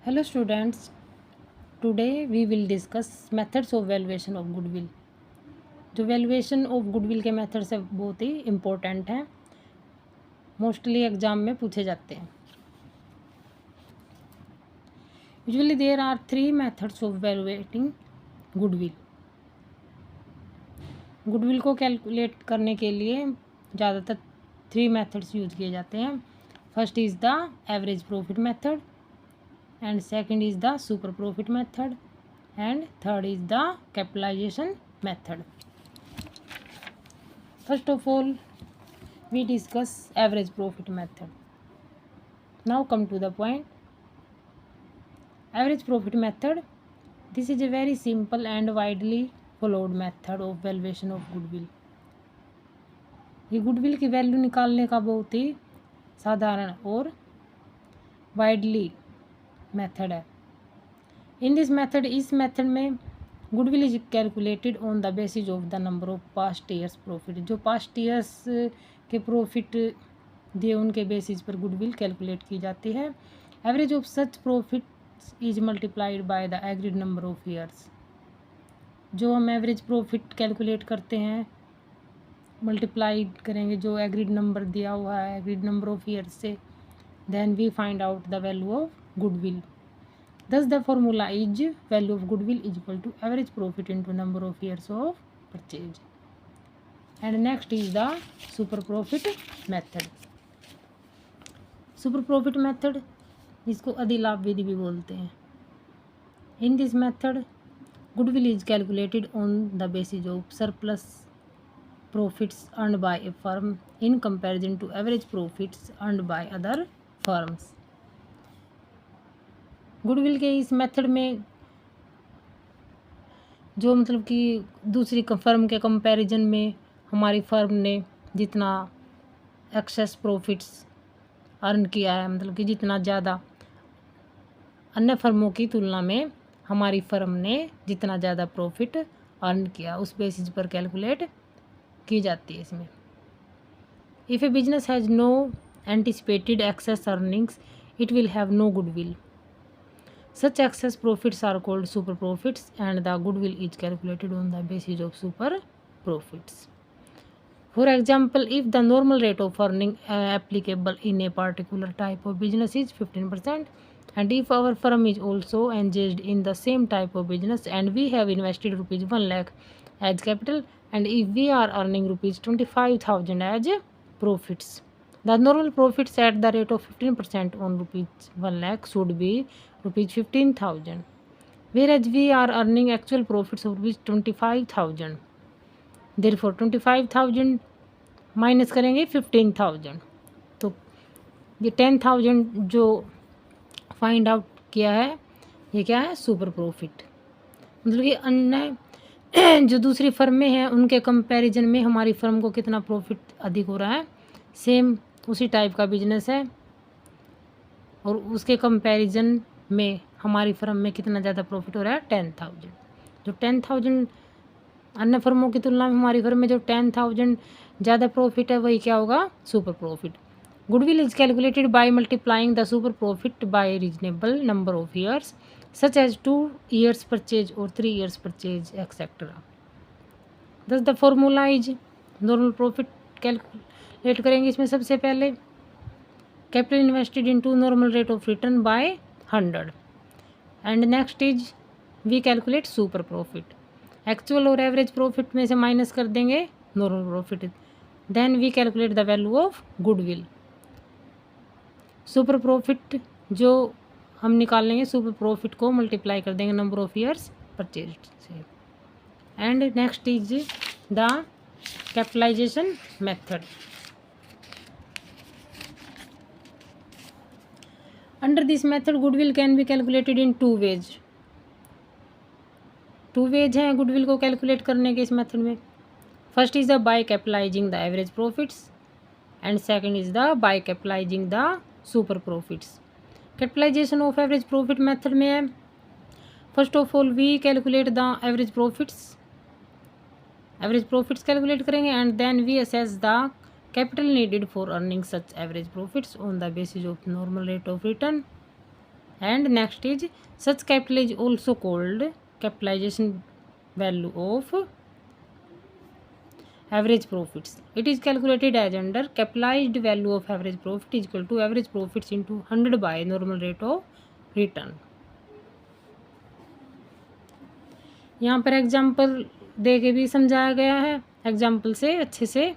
Hello students, today we will discuss methods of valuation of goodwill. जो valuation of goodwill के methods है बहुत ही इम्पोर्टेंट हैं, मोस्टली एग्जाम में पूछे जाते हैं. Usually there are 3 methods of valuating goodwill. Goodwill को कैलकुलेट करने के लिए ज़्यादातर 3 मेथड्स यूज किए जाते हैं. First is the average profit method, and second is the super profit method, and third is the capitalization method. First of all, we discuss average profit method. Now come to the point. Average profit method, this is a very simple and widely followed method of valuation of goodwill. ये goodwill की value निकालने का बहुत ही साधारण और widely method है. In this method, इस method में goodwill is calculated on the basis of the number of past years profit. जो पास्ट ईयर्स के प्रॉफिट दिए उनके बेसिस पर गुडविल कैलकुलेट की जाती है. Average of such profit is multiplied by the agreed number of years. जो हम एवरेज प्रॉफिट कैलकुलेट करते हैं मल्टीप्लाइड करेंगे जो एग्रीड नंबर दिया हुआ है एग्रीड नंबर ऑफ ईयर्स से, then we find out the value of goodwill. Thus the formula is value of goodwill is equal to average profit into number of years of purchase. And next is the super profit method. Super profit method जिसको अधिलाभ विधि भी बोलते हैं. In this method goodwill is calculated on the basis of surplus profits earned by a firm in comparison to average profits earned by other firms. Goodwill के इस method में जो मतलब कि दूसरी फर्म के कंपैरिजन में हमारी फर्म ने जितना एक्सेस प्रॉफिट्स अर्न किया है, मतलब कि जितना ज़्यादा अन्य फर्मों की तुलना में हमारी फर्म ने जितना ज़्यादा प्रॉफिट अर्न किया उस बेसिस पर कैलकुलेट की जाती है इसमें. If a business has no anticipated excess earnings it will have no goodwill. Such excess profits are called super profits and the goodwill is calculated on the basis of super profits. For example, if the normal rate of earning applicable in a particular type of business is 15%, and if our firm is also engaged in the same type of business and we have invested rupees 1 lakh as capital, and if we are earning rupees 25,000 as profits, the normal profits at the rate of 15% on rupees 1 lakh should be rupees 15,000, whereas we are earning actual profits of rupees 25,000. Therefore 25,000 minus करेंगे 15,000, तो ये 10,000 जो find out किया है ये क्या है, super profit. मतलब कि अन्य जो दूसरी फर्म में है उनके कंपैरिजन में हमारी फर्म को कितना प्रॉफिट अधिक हो रहा है, सेम उसी टाइप का बिजनेस है और उसके कंपैरिजन में हमारी फर्म में कितना ज़्यादा प्रॉफिट हो रहा है, 10,000. जो 10,000 अन्य फर्मों की तुलना में हमारी फर्म में जो 10,000 ज़्यादा प्रॉफिट है वही क्या होगा, super profit. Goodwill is calculated by multiplying the super profit by reasonable number of years such as 2 years purchase और 3 years purchase etcetera. Thus the formula is normal profit calculate करेंगे इसमें सबसे पहले. Capital invested into normal rate of return by 100, and next is we calculate super profit. Actual और average profit में से minus कर देंगे normal profit, then we calculate the value of goodwill. Super profit जो हम निकालेंगे सुपर प्रॉफिट को multiply कर देंगे नंबर ऑफ ईयर्स परचेज से. And next is the capitalisation method. Under this method, goodwill can be calculated in 2 ways. 2 ways हैं goodwill को calculate करने के इस method में. First is the by capitalizing the average profits, and second is the by capitalizing the super profits. Capitalization of average profit method में है, first of all we calculate the average profits. Average profits calculate करेंगे and then we assess the capital needed for earning such average profits on the basis of normal rate of return And next is such capital is also called capitalization value of average profits. It is calculated as under capitalized value of average profit is equal to average profits into 100 by normal rate of return. यहाँ पर example दे के भी समझाया गया है, example से अच्छे से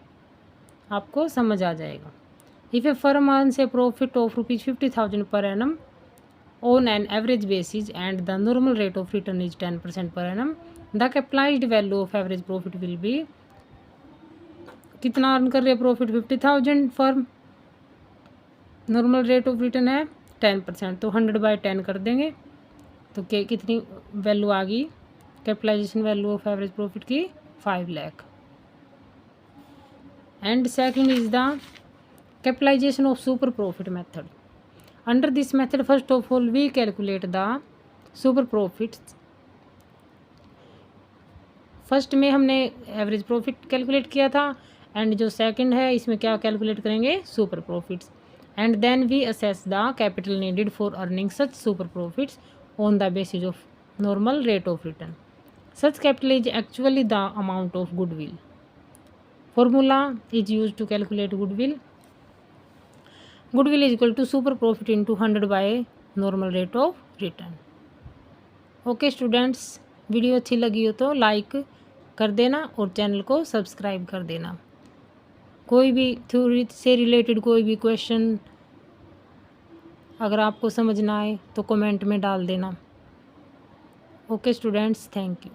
आपको समझ आ जाएगा. If a firm earns a profit of ₹50,000 per annum on an average basis and the normal rate of return is 10% per annum, the capitalized value of average profit will be, कितना earn कर रही है profit 50,000 firm, normal rate of return है 10%, तो 100/10 कर देंगे तो कितनी वैल्यू आ गई capitalisation value of average profit की 5 lakh. And second is the capitalisation of super profit method. Under this method first of all we calculate the super profits. First में हमने एवरेज प्रॉफिट कैलकुलेट किया था एंड जो second है इसमें क्या calculate करेंगे super profits. And then we assess the capital needed for earning such super profits on the basis of normal rate of return. Such capital is actually the amount of goodwill. Formula is use to calculate goodwill. Goodwill is equal to super profit into 100 by normal rate of return. Okay students, video अच्छी लगी हो तो like कर देना और channel को subscribe कर देना. कोई भी थ्योरी से रिलेटेड कोई भी क्वेश्चन अगर आपको समझ ना आए तो कमेंट में डाल देना. Okay students, thank you.